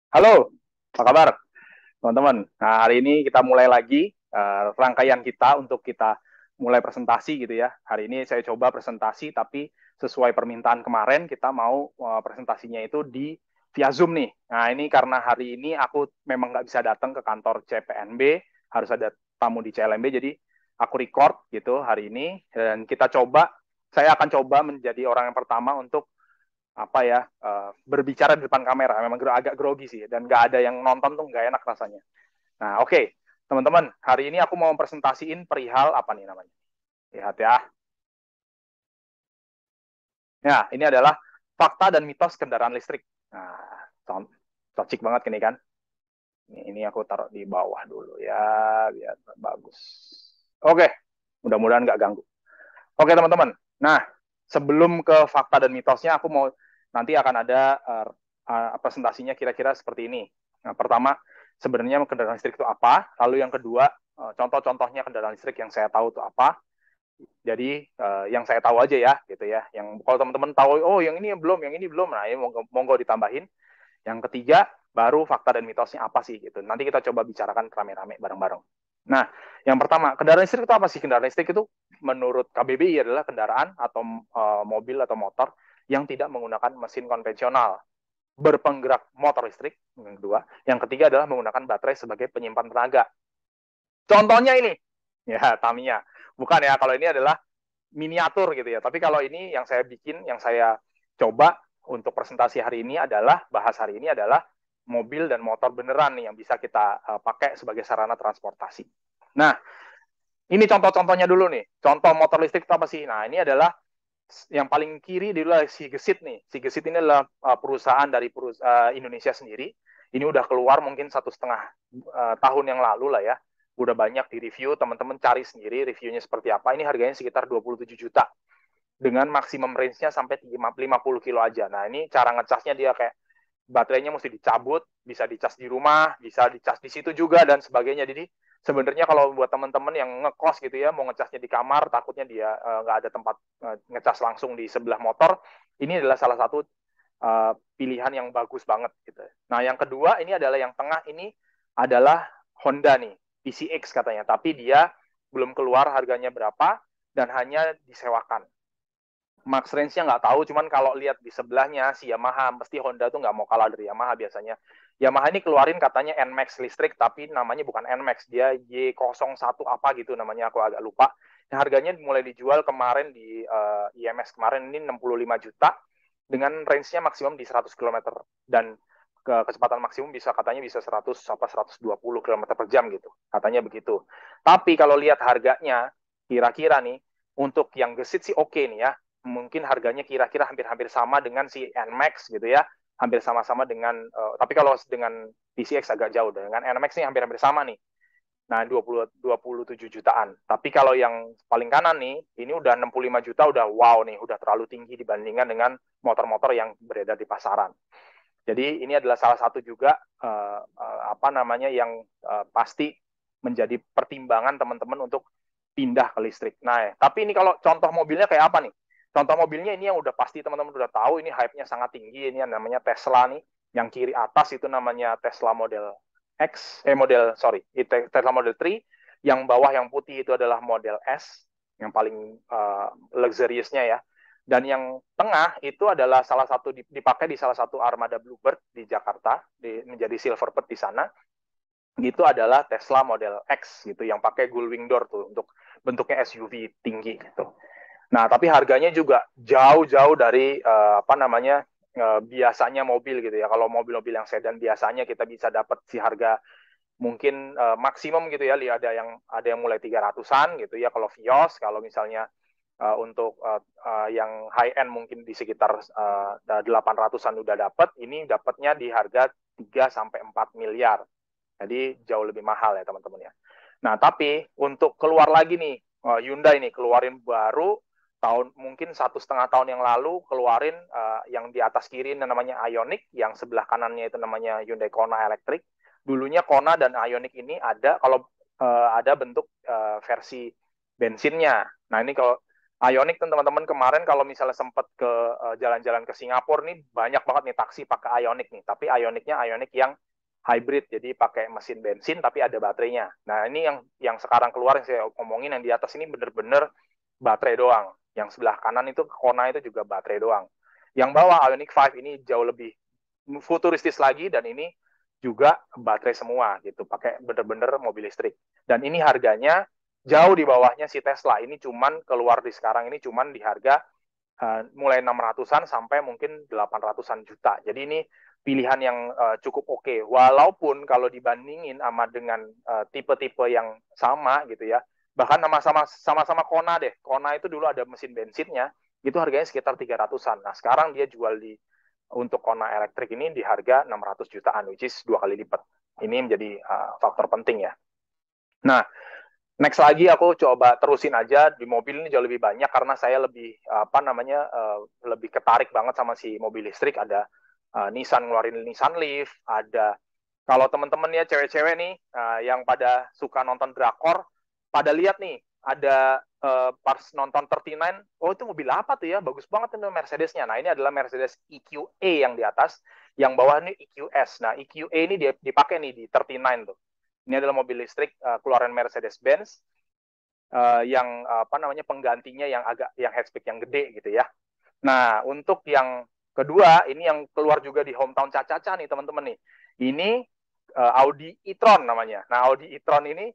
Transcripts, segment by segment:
Halo, apa kabar teman-teman? Nah, hari ini kita mulai lagi rangkaian kita untuk kita mulai presentasi gitu ya. Hari ini saya coba presentasi, tapi sesuai permintaan kemarin kita mau presentasinya itu di via Zoom nih. Nah, ini karena hari ini aku memang nggak bisa datang ke kantor CPNB, harus ada tamu di CLMB, jadi aku record gitu hari ini dan kita coba. Saya akan coba menjadi orang yang pertama untuk apa ya berbicara di depan kamera. Memang agak grogi sih dan nggak ada yang nonton tuh nggak enak rasanya. Nah, oke, teman-teman, hari ini aku mau presentasiin perihal apa nih namanya. Lihat ya. Nah, ini adalah fakta dan mitos kendaraan listrik. Nah, cocik banget ini kan. Ini aku taruh di bawah dulu ya, biar bagus. Oke, mudah-mudahan nggak ganggu. Oke, teman-teman. Nah, sebelum ke fakta dan mitosnya, aku mau nanti akan ada presentasinya kira-kira seperti ini. Nah, pertama, sebenarnya kendaraan listrik itu apa? Lalu yang kedua, contoh-contohnya kendaraan listrik yang saya tahu itu apa? Jadi yang saya tahu aja ya, gitu ya. Yang kalau teman-teman tahu, oh yang ini belum, yang ini belum, nah ini monggo, monggo ditambahin. Yang ketiga, baru fakta dan mitosnya apa sih gitu. Nanti kita coba bicarakan rame-rame bareng-bareng. Nah, yang pertama, kendaraan listrik itu apa sih? Kendaraan listrik itu menurut KBBI adalah kendaraan atau mobil atau motor yang tidak menggunakan mesin konvensional, berpenggerak motor listrik. Yang kedua, yang ketiga adalah menggunakan baterai sebagai penyimpan tenaga. Contohnya ini, ya Tamiya. Bukan ya, kalau ini adalah miniatur gitu ya. Tapi kalau ini yang saya bikin, yang saya coba untuk presentasi hari ini adalah, bahas hari ini adalah mobil dan motor beneran nih yang bisa kita pakai sebagai sarana transportasi. Nah, ini contoh-contohnya dulu nih. Contoh motor listrik itu apa sih? Nah, ini adalah yang paling kiri adalah si Gesit nih. Si Gesit ini adalah perusahaan dari Indonesia sendiri. Ini udah keluar mungkin 1,5 tahun yang lalu lah ya. Udah banyak di review, teman-teman cari sendiri reviewnya seperti apa. Ini harganya sekitar 27 juta dengan maksimum range-nya sampai 50 kilo aja. Nah, ini cara ngecasnya dia kayak baterainya mesti dicabut, bisa dicas di rumah, bisa dicas di situ juga dan sebagainya. Jadi sebenarnya kalau buat teman-teman yang ngekos gitu ya, mau ngecasnya di kamar, takutnya dia nggak ada tempat ngecas langsung di sebelah motor, ini adalah salah satu pilihan yang bagus banget gitu. Nah, yang kedua ini adalah yang tengah ini adalah Honda nih, PCX katanya, tapi dia belum keluar harganya berapa dan hanya disewakan. Max range-nya nggak tahu, cuman kalau lihat di sebelahnya si Yamaha, mesti Honda tuh nggak mau kalah dari Yamaha biasanya. Yamaha ini keluarin katanya NMAX listrik, tapi namanya bukan NMAX, dia Y01 apa gitu namanya, aku agak lupa. Nah, harganya mulai dijual kemarin di IMS kemarin ini 65 juta, dengan range-nya maksimum di 100 km. Dan kecepatan maksimum bisa katanya bisa 100 apa 120 km per jam gitu. Katanya begitu. Tapi kalau lihat harganya, kira-kira nih, untuk yang gesit sih oke nih ya, mungkin harganya kira-kira hampir-hampir sama dengan si NMAX gitu ya, hampir sama-sama dengan tapi kalau dengan PCX agak jauh, dengan NMAX ini hampir-hampir sama nih. Nah, 27 jutaan. Tapi kalau yang paling kanan nih, ini udah 65 juta, udah wow nih, udah terlalu tinggi dibandingkan dengan motor-motor yang beredar di pasaran. Jadi ini adalah salah satu juga apa namanya yang pasti menjadi pertimbangan teman-teman untuk pindah ke listrik. Nah, tapi ini kalau contoh mobilnya kayak apa nih? Contoh mobilnya ini yang udah pasti teman-teman udah tahu, ini hype-nya sangat tinggi. Ini yang namanya Tesla nih. Yang kiri atas itu namanya Tesla Model Tesla Model 3. Yang bawah yang putih itu adalah Model S, yang paling luxuriousnya ya. Dan yang tengah itu adalah salah satu dipakai di salah satu armada Bluebird di Jakarta, menjadi Silverbird di sana. Itu adalah Tesla Model X gitu yang pakai gullwing door tuh untuk bentuknya SUV tinggi gitu. Nah, tapi harganya juga jauh-jauh dari apa namanya biasanya mobil gitu ya. Kalau mobil-mobil yang sedan biasanya kita bisa dapat si harga mungkin maksimum gitu ya, ada yang mulai 300-an gitu ya kalau Vios. Kalau misalnya untuk yang high end mungkin di sekitar 800-an udah dapat, ini dapatnya di harga 3 sampai 4 miliar. Jadi jauh lebih mahal ya teman-teman ya. Nah, tapi untuk keluar lagi nih, Hyundai ini keluarin baru tahun mungkin 1,5 tahun yang lalu keluarin yang di atas kiri namanya Ioniq, yang sebelah kanannya itu namanya Hyundai Kona Electric. Dulunya Kona dan Ioniq ini ada kalau ada bentuk versi bensinnya. Nah, ini kalau Ioniq teman-teman kemarin kalau misalnya sempat ke jalan-jalan ke Singapura nih banyak banget nih taksi pakai Ioniq nih. Tapi Ioniq-nya Ioniq yang hybrid, jadi pakai mesin bensin tapi ada baterainya. Nah ini yang sekarang keluar yang saya ngomongin yang di atas ini bener-bener baterai doang. Yang sebelah kanan itu Kona itu juga baterai doang. Yang bawah Ioniq 5 ini jauh lebih futuristis lagi dan ini juga baterai semua gitu, pakai bener-bener mobil listrik. Dan ini harganya jauh di bawahnya si Tesla. Ini cuman keluar di sekarang ini cuman di harga mulai 600-an sampai mungkin 800-an juta. Jadi ini pilihan yang cukup oke. Walaupun kalau dibandingin sama dengan tipe-tipe yang sama gitu ya, bahkan sama-sama Kona deh. Kona itu dulu ada mesin bensinnya, itu harganya sekitar 300-an. Nah, sekarang dia jual untuk Kona elektrik ini di harga 600 jutaan, which is 2 kali lipat. Ini menjadi faktor penting ya. Nah, next lagi aku coba terusin aja di mobil ini jauh lebih banyak karena saya lebih lebih ketarik banget sama si mobil listrik. Ada Nissan ngeluarin Nissan Leaf, ada kalau teman-teman ya cewek-cewek nih yang pada suka nonton drakor, pada lihat nih ada pas nonton 39, oh itu mobil apa tuh ya? Bagus banget itu Mercedesnya. Nah, ini adalah Mercedes EQA yang di atas, yang bawah ini EQS. Nah, EQA ini dipakai nih di 39 tuh. Ini adalah mobil listrik keluaran Mercedes-Benz yang penggantinya yang hatchback yang gede gitu ya. Nah, untuk yang kedua ini yang keluar juga di hometown Caca-Caca nih teman-teman nih. Ini Audi e-tron namanya. Nah, Audi e-tron ini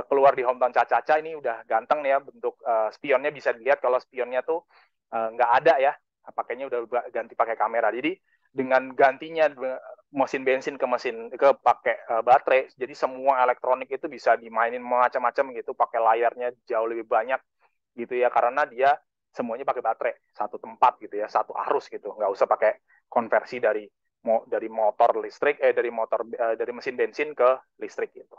keluar di hometown Caca-Caca ini udah ganteng nih ya, bentuk spionnya bisa dilihat kalau spionnya tuh nggak ada ya, pakainya udah ganti pakai kamera. Jadi dengan gantinya mesin bensin ke pakai baterai, jadi semua elektronik itu bisa dimainin macam-macam gitu, pakai layarnya jauh lebih banyak gitu ya, karena dia semuanya pakai baterai satu tempat gitu ya, satu arus gitu, nggak usah pakai konversi dari motor listrik dari mesin bensin ke listrik gitu.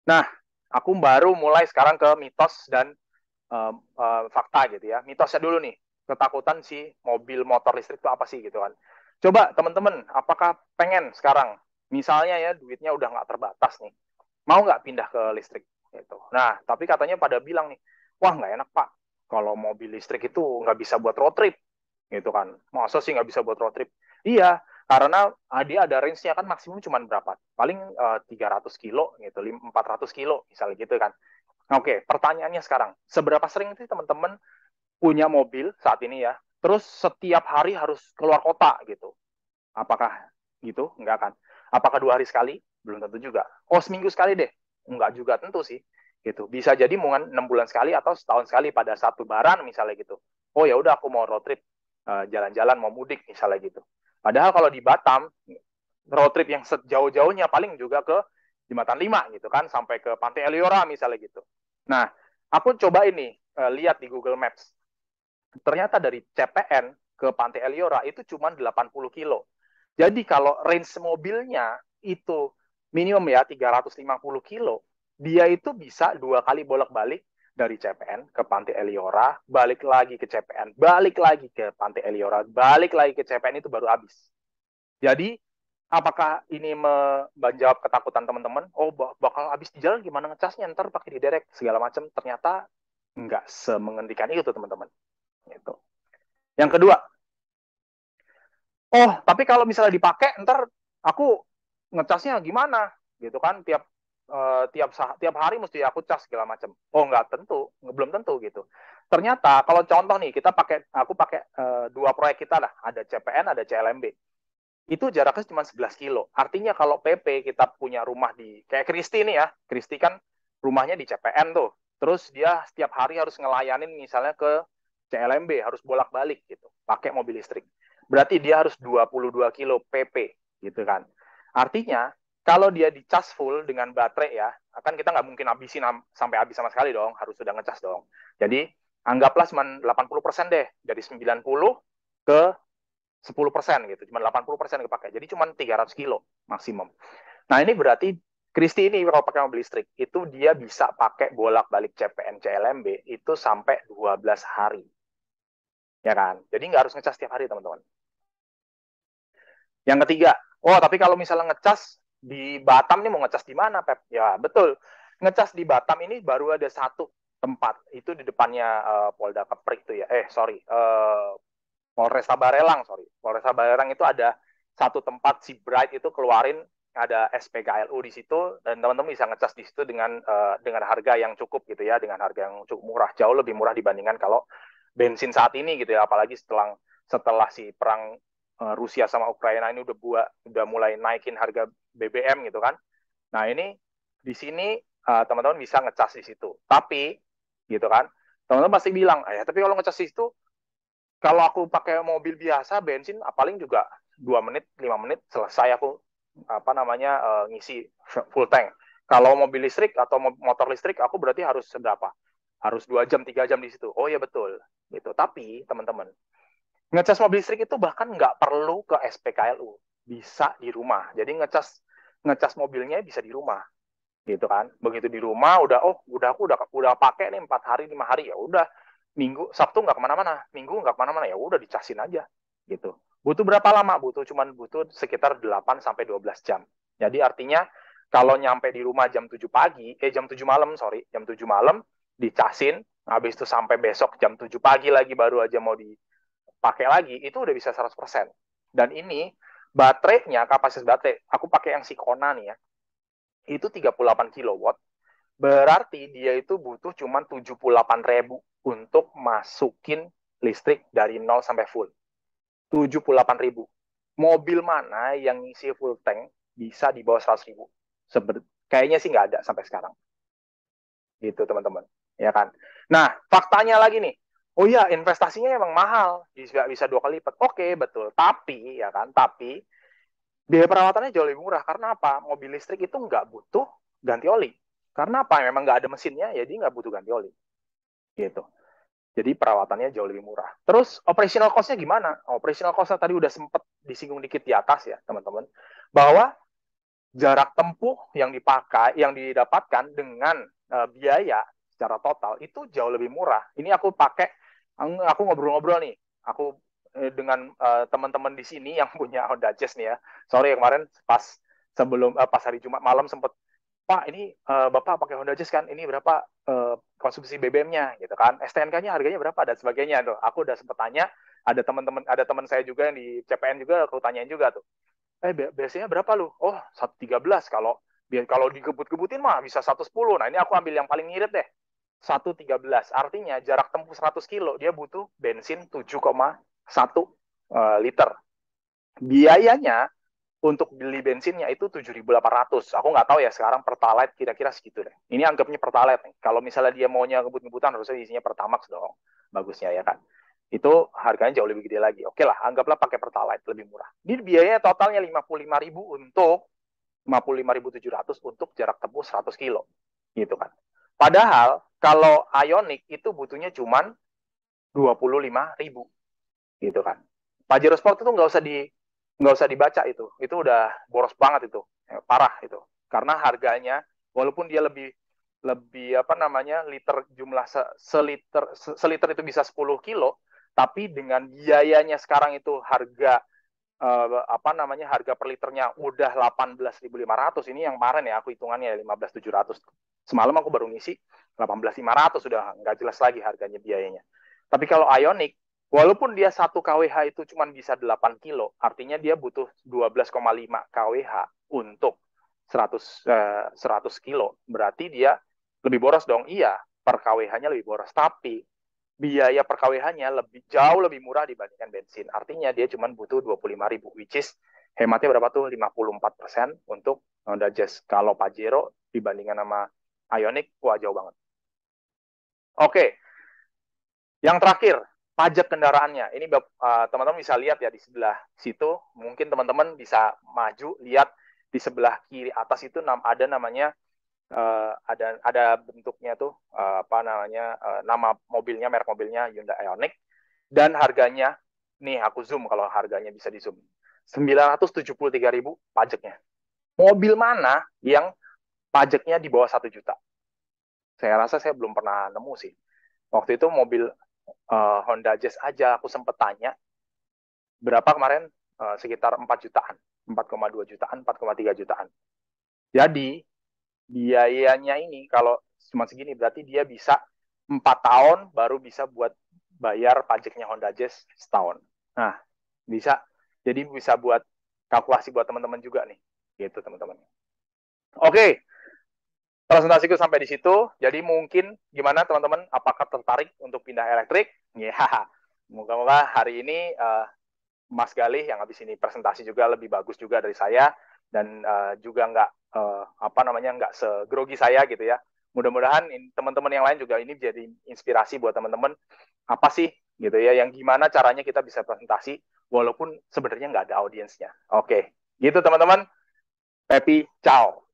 Nah, aku baru mulai sekarang ke mitos dan fakta gitu ya. Mitosnya dulu nih, ketakutan si mobil motor listrik itu apa sih gitu kan. Coba teman-teman, apakah pengen sekarang, misalnya ya duitnya udah nggak terbatas nih, mau nggak pindah ke listrik gitu. Nah, tapi katanya pada bilang nih, wah nggak enak Pak, kalau mobil listrik itu nggak bisa buat road trip gitu kan. Masa sih nggak bisa buat road trip? Iya, karena dia ada range-nya kan maksimum cuma berapa? Paling 300 kilo gitu, 400 kilo misalnya gitu kan. Oke, pertanyaannya sekarang, seberapa sering sih teman-teman punya mobil saat ini ya, terus setiap hari harus keluar kota gitu? Apakah gitu? Enggak kan? Apakah 2 hari sekali? Belum tentu juga. Oh, seminggu sekali deh? Enggak juga tentu sih. Gitu. Bisa jadi mungkin 6 bulan sekali atau setahun sekali pada satu lebaran misalnya gitu. Oh ya udah aku mau road trip, jalan-jalan mau mudik misalnya gitu. Padahal kalau di Batam road trip yang sejauh-jauhnya paling juga ke Jembatan 5 gitu kan, sampai ke Pantai Eliora misalnya gitu. Nah, aku coba ini lihat di Google Maps. Ternyata dari CPN ke Pantai Eliora itu cuma 80 kilo. Jadi kalau range mobilnya itu minimum ya 350 kilo, dia itu bisa 2 kali bolak-balik dari CPN ke Pantai Eliora, balik lagi ke CPN, balik lagi ke Pantai Eliora, balik lagi ke CPN, itu baru habis. Jadi apakah ini menjawab ketakutan teman-teman? Oh, bakal habis di jalan gimana ngecasnya, ntar pakai di direct segala macam. Ternyata nggak semengerikan itu teman-teman. Gitu. Yang kedua, oh tapi kalau misalnya dipakai, ntar aku ngecasnya gimana? Gitu kan, tiap hari mesti aku cas segala macam. Oh nggak tentu, belum tentu gitu. Ternyata kalau contoh nih aku pakai dua proyek kita lah, ada CPN, ada CLMB. Itu jaraknya cuma 11 kilo. Artinya kalau PP kita punya rumah di kayak Kristi nih ya, Kristi kan rumahnya di CPN tuh. Terus dia setiap hari harus ngelayanin misalnya ke CLMB, harus bolak-balik gitu, pakai mobil listrik. Berarti dia harus 22 kilo PP gitu kan. Artinya kalau dia dicas full dengan baterai ya, akan kita nggak mungkin habisin sampai habis sama sekali dong, harus sudah ngecas dong. Jadi anggaplah cuma 80% deh, dari 90 ke 10% gitu, cuma 80% kepakai. Jadi cuma 300 kilo maksimum. Nah ini berarti Kristi ini kalau pakai mobil listrik, itu dia bisa pakai bolak-balik CPN CLMB itu sampai 12 hari. Ya kan? Jadi nggak harus ngecas tiap hari, teman-teman. Yang ketiga, oh tapi kalau misalnya ngecas di Batam nih mau ngecas di mana, Pep? Ya betul, ngecas di Batam ini baru ada satu tempat itu di depannya Polda Keprik itu ya. Sorry, Polresta Barelang, sorry. Polresta Barelang itu ada satu tempat si Bright itu keluarin ada SPKLU di situ dan teman-teman bisa ngecas di situ dengan harga yang cukup gitu ya, dengan harga yang cukup murah, jauh lebih murah dibandingkan kalau bensin saat ini gitu ya, apalagi setelah si perang Rusia sama Ukraina ini udah mulai naikin harga BBM gitu kan. Nah, ini di sini teman-teman bisa ngecas di situ. Tapi gitu kan, teman-teman pasti bilang, ya tapi kalau ngecas di situ kalau aku pakai mobil biasa bensin paling juga 2 menit 5 menit selesai aku ngisi full tank. Kalau mobil listrik atau motor listrik aku berarti harus seberapa, harus 2 jam 3 jam di situ. Oh ya betul gitu. Tapi teman-teman, ngecas mobil listrik itu bahkan nggak perlu ke SPKLU, bisa di rumah. Jadi ngecas ngecas mobilnya bisa di rumah gitu kan. Begitu di rumah udah pakai nih 4 hari 5 hari, ya udah Minggu Sabtu nggak kemana-mana, Minggu nggak kemana-mana, ya udah dicasin aja gitu. Butuh berapa lama? Butuh sekitar 8 sampai 12 jam. Jadi artinya kalau nyampe di rumah jam 7 malam, sorry, jam 7 malam dicasin, habis itu sampai besok jam 7 pagi lagi baru aja mau dipakai lagi, itu udah bisa 100%. Dan ini baterainya, kapasitas baterai, aku pakai yang Sikona nih ya, itu 38 kilowatt, berarti dia itu butuh cuma 78.000 untuk masukin listrik dari 0 sampai full. 78.000. Mobil mana yang ngisi full tank bisa di bawah 100.000? Kayaknya sih nggak ada sampai sekarang. Gitu teman-teman. Ya kan? Nah, faktanya lagi nih. Oh iya, investasinya emang mahal. Bisa 2 kali lipat. Oke, betul. Tapi, ya kan? Tapi, biaya perawatannya jauh lebih murah. Karena apa? Mobil listrik itu nggak butuh ganti oli. Karena apa? Memang nggak ada mesinnya, jadi nggak butuh ganti oli. Gitu. Jadi perawatannya jauh lebih murah. Terus operational cost-nya gimana? Operational cost-nya tadi udah sempat disinggung dikit di atas ya, teman-teman. Bahwa jarak tempuh yang didapatkan dengan biaya secara total itu jauh lebih murah. Ini aku ngobrol-ngobrol nih. Aku dengan teman-teman di sini yang punya Honda Jazz nih ya. Sorry kemarin pas hari Jumat malam sempat, Pak, ini Bapak pakai Honda Jazz kan? Ini berapa konsumsi BBM-nya gitu kan? STNK-nya harganya berapa dan sebagainya tuh. Aku udah sempat tanya, ada teman saya juga yang di CPN juga, aku tanyain juga tuh. Biasanya berapa lu? Oh, 113. Kalau digebut-gebutin mah bisa 110. Nah, ini aku ambil yang paling ngirit deh. 113. Artinya jarak tempuh 100 kilo dia butuh bensin 7,1 liter. Biayanya untuk beli bensinnya itu 7.800. Aku nggak tahu ya sekarang Pertalite kira-kira segitu deh. Ini anggapnya Pertalite nih. Kalau misalnya dia maunya ngebut-ngebutan harusnya isinya Pertamax dong. Bagusnya ya kan. Itu harganya jauh lebih gede lagi. Oke lah, anggaplah pakai Pertalite lebih murah. Ini biayanya totalnya 55.000 untuk 55.700 untuk jarak tempuh 100 kilo. Gitu kan. Padahal kalau Ioniq itu butuhnya cuma 25.000 gitu kan. Pajero Sport itu nggak usah dibaca itu udah boros banget itu, parah itu. Karena harganya walaupun dia lebih lebih apa namanya liter jumlah seliter itu bisa 10 kilo, tapi dengan biayanya sekarang itu harga per liternya udah 18.500. Ini yang kemarin ya aku hitungannya 15.700. Semalam aku baru ngisi 18.500, sudah nggak jelas lagi harganya biayanya. Tapi kalau Ioniq, walaupun dia 1 kWh itu cuma bisa 8 kilo, artinya dia butuh 12,5 kWh untuk 100 kilo. Berarti dia lebih boros dong. Iya, per kWh-nya lebih boros. Tapi biaya per kWh-nya jauh lebih murah dibandingkan bensin. Artinya dia cuma butuh 25.000, which is hematnya berapa tuh? 54% untuk Honda Jazz. Kalau Pajero dibandingkan sama Ioniq, wah jauh banget. Oke, yang terakhir, pajak kendaraannya. Ini teman-teman bisa lihat ya di sebelah situ. Mungkin teman-teman bisa maju, lihat di sebelah kiri atas itu ada namanya ada bentuknya tuh nama mobilnya, merek mobilnya Hyundai Ioniq, dan harganya nih aku zoom, kalau harganya bisa di zoom, 973.000 pajaknya. Mobil mana yang pajaknya di bawah 1 juta? Saya rasa saya belum pernah nemu sih. Waktu itu mobil Honda Jazz aja aku sempat tanya berapa kemarin, sekitar 4 jutaan, 4,2 jutaan, 4,3 jutaan. Jadi biayanya ini kalau cuma segini berarti dia bisa 4 tahun baru bisa buat bayar pajaknya Honda Jazz setahun. Nah, bisa. Jadi bisa buat kalkulasi buat teman-teman juga nih. Gitu, teman-teman. Oke, presentasiku sampai di situ. Jadi mungkin gimana teman-teman? Apakah tertarik untuk pindah elektrik? Ya, moga-moga hari ini Mas Galih yang habis ini presentasi juga lebih bagus juga dari saya dan juga nggak segrogi saya gitu ya. Mudah-mudahan teman-teman yang lain juga ini jadi inspirasi buat teman-teman apa sih gitu ya, yang gimana caranya kita bisa presentasi walaupun sebenarnya nggak ada audiensnya. Oke, gitu teman-teman. Pepi, ciao.